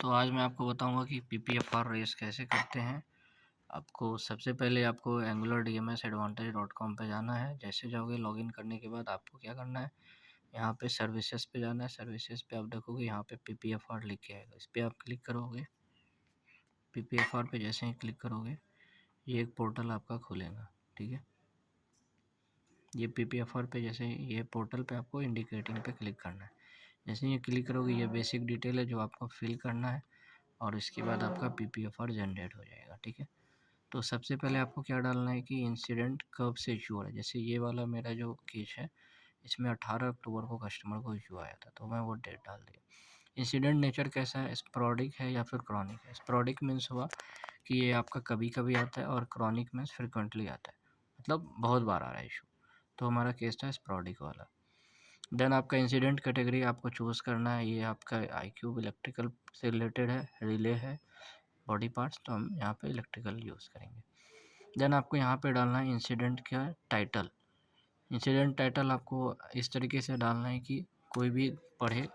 तो आज मैं आपको बताऊंगा कि PPFR रेस कैसे करते हैं। आपको सबसे पहले आपको angulardmsadvantage.com पे जाना है। जैसे जाओगे लॉगिन करने के बाद आपको क्या करना है, यहाँ पे सर्विसेज पे जाना है। सर्विसेज पे आप देखोगे यहाँ पे PPFR लिख के आएगा, इस पर आप क्लिक करोगे। PPFR पे जैसे ही क्लिक करोगे ये एक पोर्टल आपका खुलेगा, ठीक है। ये PPFR पे जैसे ये पोर्टल पे आपको इंडिकेटिंग पे क्लिक करना है। जैसे ये क्लिक करोगे ये बेसिक डिटेल है जो आपको फिल करना है और इसके बाद आपका PPFR जनरेट हो जाएगा, ठीक है। तो सबसे पहले आपको क्या डालना है कि इंसिडेंट कब से इशू हो रहा है। जैसे ये वाला मेरा जो केस है इसमें 18 अक्टूबर को कस्टमर को इशू आया था, तो मैं वो डेट डाल दिया। इंसिडेंट नेचर कैसा है, स्पोरेडिक है या फिर क्रॉनिक है। स्पोरेडिक मीन्स हुआ कि ये आपका कभी कभी आता है और क्रॉनिक मीन्स फ्रिक्वेंटली आता है, मतलब बहुत बार आ रहा है इशू। तो हमारा केस था स्पोरेडिक वाला। देन आपका इंसिडेंट कैटेगरी आपको चूज़ करना है। ये आपका IQ इलेक्ट्रिकल से रिलेटेड है, रिले है, बॉडी पार्ट्स, तो हम यहाँ पे इलेक्ट्रिकल यूज़ करेंगे। देन आपको यहाँ पे डालना है इंसिडेंट का टाइटल। इंसिडेंट टाइटल आपको इस तरीके से डालना है कि कोई भी पढ़े।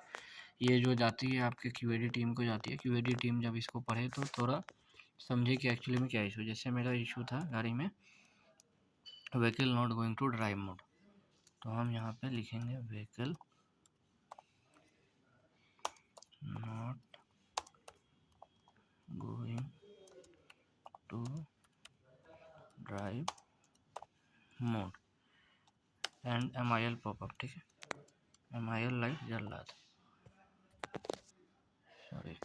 ये जो जाती है आपके QAD टीम को जाती है, QAD टीम जब इसको पढ़े तो थोड़ा समझे कि एक्चुअली में क्या इशू। जैसे मेरा इशू था गाड़ी में vehicle not going to drive mode, तो हम यहाँ पे लिखेंगे vehicle not going to drive mode and MIL popup, ठीक है। MIL लाइट जल रहा था, सॉरी।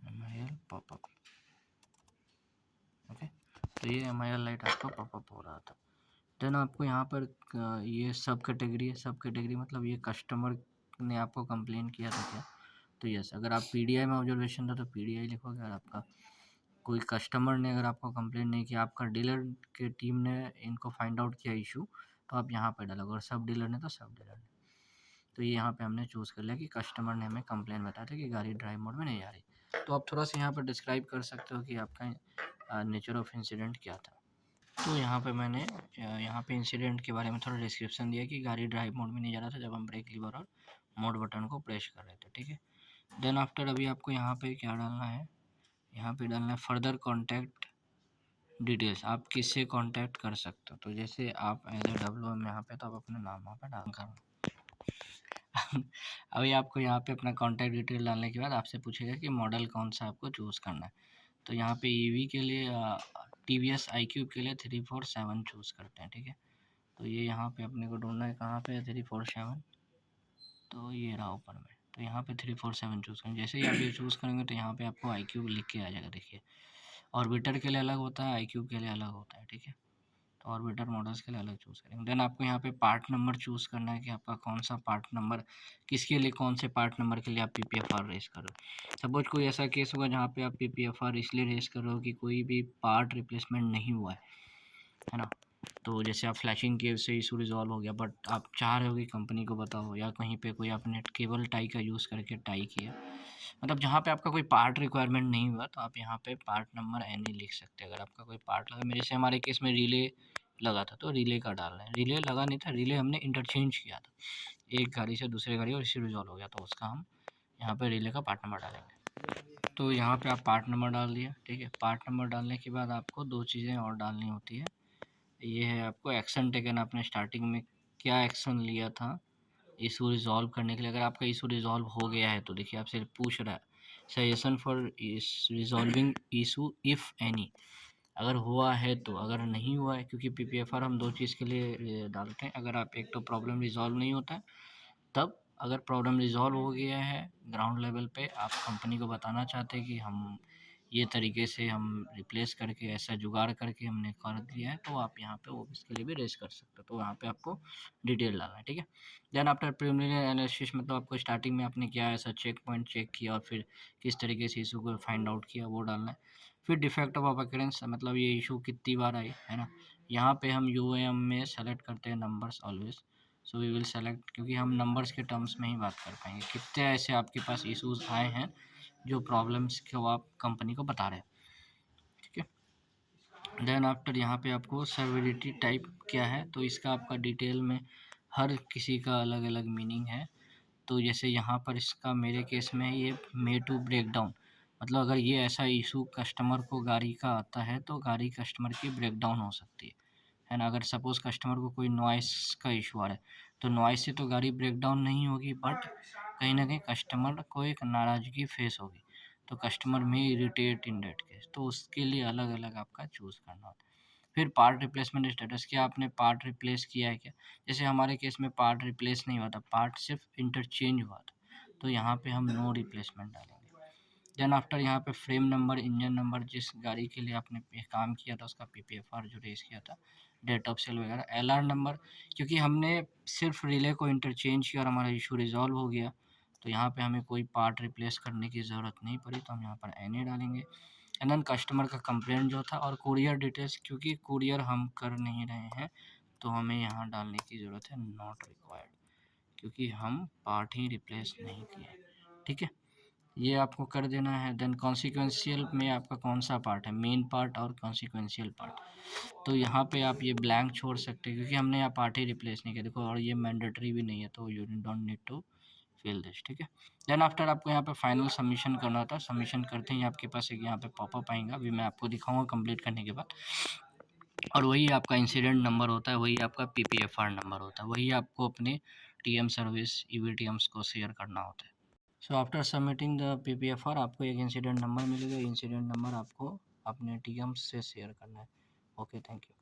MIL popup, okay. तो ये MIL लाइट आपका पॉपअप हो रहा था। देन आपको यहाँ पर ये सब कैटेगरी है। सब कैटेगरी मतलब ये कस्टमर ने आपको कंप्लेन किया था क्या, तो यस। अगर आप PDI में ऑब्जर्वेशन था तो PDI लिखोगे। अगर आपका कोई कस्टमर ने अगर आपको कंप्लेन नहीं किया, आपका डीलर के टीम ने इनको फाइंड आउट किया इशू, तो आप यहाँ पे डालोगे। और सब डीलर ने तो सब डीलर ने। तो ये यहाँ पे हमने चूज़ कर लिया कि कस्टमर ने हमें कंप्लेन बताया था कि गाड़ी ड्राइव मोड में नहीं आ रही। तो आप थोड़ा सा यहाँ पर डिस्क्राइब कर सकते हो कि आपका नेचर ऑफ इंसिडेंट क्या था। तो यहाँ पे मैंने यहाँ पे इंसिडेंट के बारे में थोड़ा डिस्क्रिप्शन दिया कि गाड़ी ड्राइव मोड में नहीं जा रहा था जब हम ब्रेक लीवर और मोड बटन को प्रेस कर रहे थे, ठीक है। देन आफ्टर अभी आपको यहाँ पे क्या डालना है, यहाँ पे डालना है फर्दर कॉन्टैक्ट डिटेल्स। आप किससे कॉन्टैक्ट कर सकते हो, तो जैसे आप एज ए WM यहाँ पे, तो आप अपना नाम वहाँ पे डाल कर अभी आपको यहाँ पे अपना कॉन्टैक्ट डिटेल डालने के बाद आपसे पूछेगा कि मॉडल कौन सा आपको चूज़ करना है। तो यहाँ पे EV के लिए TVS iQube के लिए 347 चूज़ करते हैं, ठीक है। तो ये यहाँ पे अपने को ढूंढना है कहाँ पे है 347, तो ये रहा ऊपर में। तो यहाँ पे 347 चूज़ करेंगे। जैसे ही आप ये चूज़ करेंगे तो यहाँ पे आपको iQube लिख के आ जाएगा, देखिए। ऑर्बिटर के लिए अलग होता है, iQube के लिए अलग होता है, ठीक है। तो ऑर्बिटर मॉडल्स के लिए अलग चूज़ करेंगे। देन आपको यहाँ पे पार्ट नंबर चूज़ करना है कि आपका कौन सा पार्ट नंबर, किसके लिए, कौन से पार्ट नंबर के लिए आप PPFR रेस कर रहे हो। सपोज कोई ऐसा केस होगा जहाँ पे आप PPFR इसलिए रेस कर रहे हो कि कोई भी पार्ट रिप्लेसमेंट नहीं हुआ है ना। तो जैसे आप फ्लैशिंग केब से इशू रिजॉल्व हो गया, बट आप चाह रहे हो कि कंपनी को बताओ, या कहीं पे कोई आपने केबल टाई का यूज़ करके टाई किया, मतलब जहाँ पे आपका कोई पार्ट रिक्वायरमेंट नहीं हुआ, तो आप यहाँ पे पार्ट नंबर NE लिख सकते हैं। अगर आपका कोई पार्ट लगा, मेरे से हमारे केस में रिले लगा था तो रिले का डाल रहे हैं। रिले लगा नहीं था, रिले हमने इंटरचेंज किया था एक गाड़ी से दूसरे गाड़ी और इसी रिजॉल्व हो गया, तो उसका हम यहाँ पे रिले का पार्ट नंबर डालेंगे। तो यहाँ पे आप पार्ट नंबर डाल दिया, ठीक है। पार्ट नंबर डालने के बाद आपको दो चीज़ें और डालनी होती है। ये है आपको एक्शन टेकन, आपने स्टार्टिंग में क्या एक्शन लिया था इशू रिजॉल्व करने के लिए। अगर आपका इशू रिजॉल्व हो गया है तो देखिए आपसे पूछ रहा है suggestion for resolving issue if any, अगर हुआ है तो। अगर नहीं हुआ है, क्योंकि PPFR हम दो चीज़ के लिए डालते हैं। अगर आप एक तो प्रॉब्लम रिजॉल्व नहीं होता है तब, अगर प्रॉब्लम रिजॉल्व हो गया है ग्राउंड लेवल पे, आप कंपनी को बताना चाहते हैं कि हम ये तरीके से हम रिप्लेस करके, ऐसा जुगाड़ करके हमने कर दिया है, तो आप यहाँ पे ऑफिस के लिए भी रेस कर सकते हो। तो यहाँ पे आपको डिटेल डालना है, ठीक है। देन आफ्टर प्रिलिमिनरी एनालिसिस, मतलब आपको स्टार्टिंग में आपने क्या ऐसा चेक पॉइंट चेक किया और फिर किस तरीके से इशू को फाइंड आउट किया, वो डालना है। फिर डिफेक्ट ऑफ अकरेंस, मतलब ये इशू कितनी बार आई है ना। यहाँ पे हम UAM में सेलेक्ट करते हैं numbers always. So we will select, क्योंकि हम नंबर्स के टर्म्स में ही बात कर पाएंगे। कितने ऐसे आपके पास इश्यूज आए हैं जो प्रॉब्लम्स को आप कंपनी को बता रहे हैं, ठीक है। देन आफ्टर यहाँ पे आपको सर्विलिटी टाइप क्या है, तो इसका आपका डिटेल में हर किसी का अलग अलग मीनिंग है। तो जैसे यहाँ पर इसका मेरे केस में ये मे टू ब्रेक डाउन, मतलब अगर ये ऐसा इशू कस्टमर को गाड़ी का आता है तो गाड़ी कस्टमर की ब्रेक डाउन हो सकती है ना। अगर सपोज़ कस्टमर को कोई नॉइस का इशू आ रहा है, तो नॉइस से तो गाड़ी ब्रेक डाउन नहीं होगी, बट कहीं न कहीं कस्टमर को एक नाराज़गी फेस होगी। तो कस्टमर में इरिटेट इन दैट केस, तो उसके लिए अलग-अलग आपका चूज़ करना होता है। फिर पार्ट रिप्लेसमेंट स्टेटस, क्या आपने पार्ट रिप्लेस किया है क्या? जैसे हमारे केस में पार्ट रिप्लेस नहीं हुआ था, पार्ट सिर्फ़ इंटरचेंज हुआ था, तो यहाँ पे हम नो रिप्लेसमेंट डालेंगे। देन आफ्टर यहाँ पे फ्रेम नंबर, इंजन नंबर, जिस गाड़ी के लिए आपने काम किया था उसका पीपीएफआर जो रेज़ किया था, डेट ऑफ सेल वगैरह, एलआर नंबर, क्योंकि हमने सिर्फ रिले को इंटरचेंज किया और हमारा इशू रिज़ॉल्व हो गया, तो यहाँ पे हमें कोई पार्ट रिप्लेस करने की ज़रूरत नहीं पड़ी, तो हम यहाँ पर एनए डालेंगे। एंड देन कस्टमर का कंप्लेंट जो था और कूरियर डिटेल्स, क्योंकि कूरियर हम कर नहीं रहे हैं, तो हमें यहाँ डालने की ज़रूरत है नॉट रिक्वायर्ड, क्योंकि हम पार्ट ही रिप्लेस नहीं किए। ठीक है, ये आपको कर देना है। देन कॉन्सिक्वेंशियल में आपका कौन सा पार्ट है, मेन पार्ट और कॉन्सिक्वेंशियल पार्ट, तो यहाँ पे आप ये ब्लैंक छोड़ सकते हैं, क्योंकि हमने यहाँ पार्ट ही रिप्लेस नहीं किया देखो, और ये मैंडेटरी भी नहीं है, तो you don't need to fill this. ठीक है, देन आफ्टर आपको यहाँ पे फाइनल सबमिशन करना होता है। सबमिशन करते ही आपके पास एक यहाँ पे पॉपअप आएगा, अभी मैं आपको दिखाऊंगा कंप्लीट करने के बाद, और वही आपका इंसिडेंट नंबर होता है, वही आपका पीपीएफआर नंबर होता है, वही आपको अपने टीएम सर्विस ईवीटीएम्स को शेयर करना होता है। सो आफ्टर सबमिटिंग द पीपीएफआर आपको एक इंसिडेंट नंबर मिलेगा, इंसिडेंट नंबर आपको अपने टीएम से शेयर करना है। Okay, thank you.